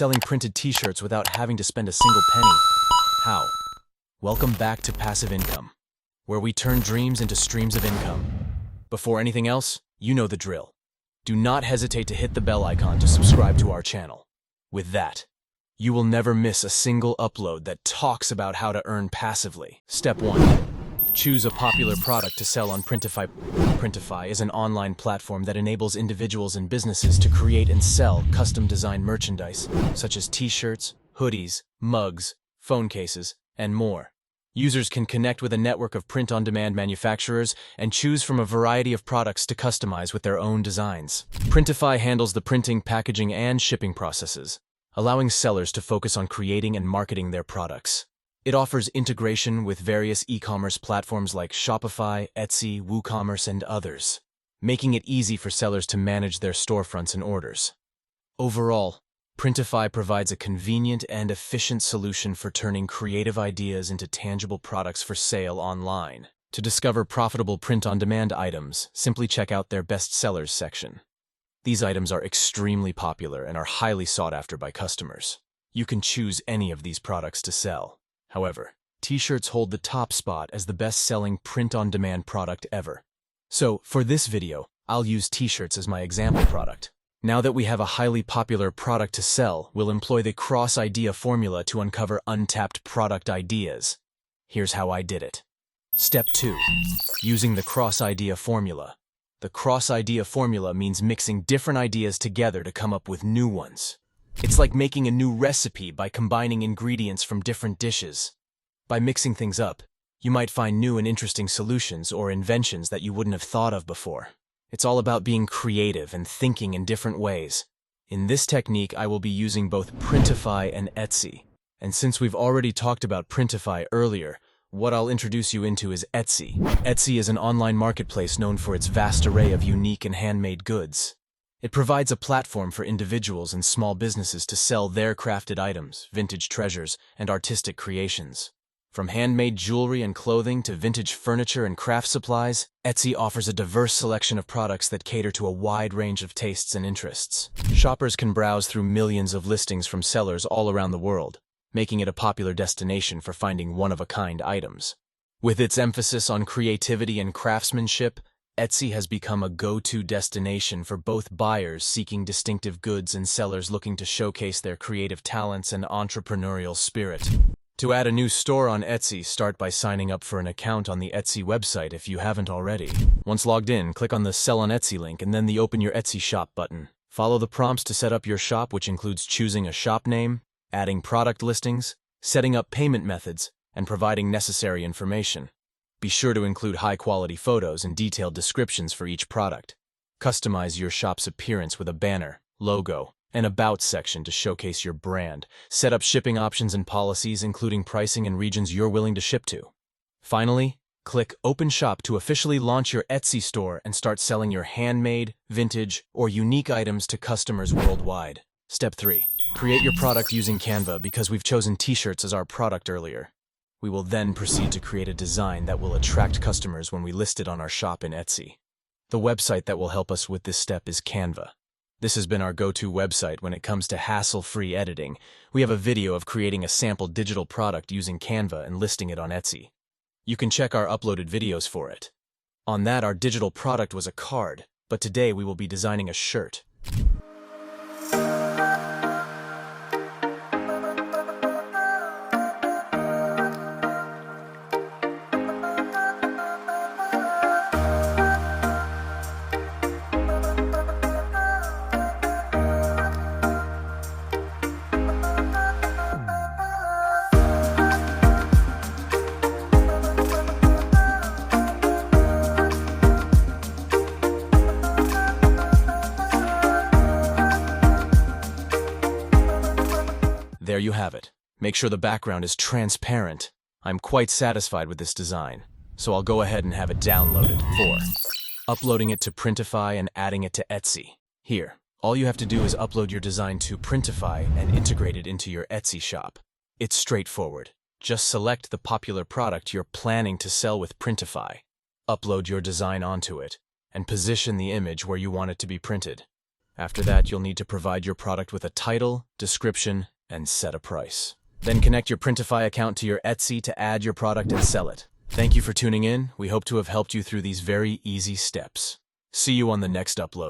selling printed t-shirts without having to spend a single penny. How? Welcome back to Passive Income, where we turn dreams into streams of income. Before anything else, you know the drill. Do not hesitate to hit the bell icon to subscribe to our channel. With that, you will never miss a single upload that talks about how to earn passively. Step 1. Choose a popular product to sell on Printify. Printify is an online platform that enables individuals and businesses to create and sell custom-designed merchandise, such as t-shirts, hoodies, mugs, phone cases, and more. Users can connect with a network of print-on-demand manufacturers and choose from a variety of products to customize with their own designs. Printify handles the printing, packaging, and shipping processes, allowing sellers to focus on creating and marketing their products. It offers integration with various e-commerce platforms like Shopify, Etsy, WooCommerce, and others, making it easy for sellers to manage their storefronts and orders. Overall, Printify provides a convenient and efficient solution for turning creative ideas into tangible products for sale online. To discover profitable print-on-demand items, simply check out their Best Sellers section. These items are extremely popular and are highly sought after by customers. You can choose any of these products to sell. However, t-shirts hold the top spot as the best-selling print-on-demand product ever. So, for this video, I'll use t-shirts as my example product. Now that we have a highly popular product to sell, we'll employ the cross-idea formula to uncover untapped product ideas. Here's how I did it. Step 2. Using the cross-idea formula. The cross-idea formula means mixing different ideas together to come up with new ones. It's like making a new recipe by combining ingredients from different dishes. By mixing things up, you might find new and interesting solutions or inventions that you wouldn't have thought of before. It's all about being creative and thinking in different ways. In this technique, I will be using both Printify and Etsy. And since we've already talked about Printify earlier, what I'll introduce you into is Etsy. Etsy is an online marketplace known for its vast array of unique and handmade goods. It provides a platform for individuals and small businesses to sell their crafted items, vintage treasures, and artistic creations. From handmade jewelry and clothing to vintage furniture and craft supplies, Etsy offers a diverse selection of products that cater to a wide range of tastes and interests. Shoppers can browse through millions of listings from sellers all around the world, making it a popular destination for finding one-of-a-kind items. With its emphasis on creativity and craftsmanship, Etsy has become a go-to destination for both buyers seeking distinctive goods and sellers looking to showcase their creative talents and entrepreneurial spirit. To add a new store on Etsy, start by signing up for an account on the Etsy website if you haven't already. Once logged in, click on the Sell on Etsy link and then the Open Your Etsy Shop button. Follow the prompts to set up your shop, which includes choosing a shop name, adding product listings, setting up payment methods, and providing necessary information. Be sure to include high-quality photos and detailed descriptions for each product. Customize your shop's appearance with a banner, logo, and About section to showcase your brand. Set up shipping options and policies, including pricing and regions you're willing to ship to. Finally, click Open Shop to officially launch your Etsy store and start selling your handmade, vintage, or unique items to customers worldwide. Step 3. Create your product using Canva because we've chosen t-shirts as our product earlier. We will then proceed to create a design that will attract customers when we list it on our shop in Etsy. The website that will help us with this step is Canva. This has been our go-to website when it comes to hassle-free editing. We have a video of creating a sample digital product using Canva and listing it on Etsy. You can check our uploaded videos for it. On that, our digital product was a card, but today we will be designing a shirt. There you have it. Make sure the background is transparent. I'm quite satisfied with this design, so I'll go ahead and have it downloaded. 4. Uploading it to Printify and adding it to Etsy. Here, all you have to do is upload your design to Printify and integrate it into your Etsy shop. It's straightforward. Just select the popular product you're planning to sell with Printify. Upload your design onto it, and position the image where you want it to be printed. After that, you'll need to provide your product with a title, description, and set a price. Then connect your Printify account to your Etsy to add your product and sell it. Thank you for tuning in. We hope to have helped you through these very easy steps. See you on the next upload.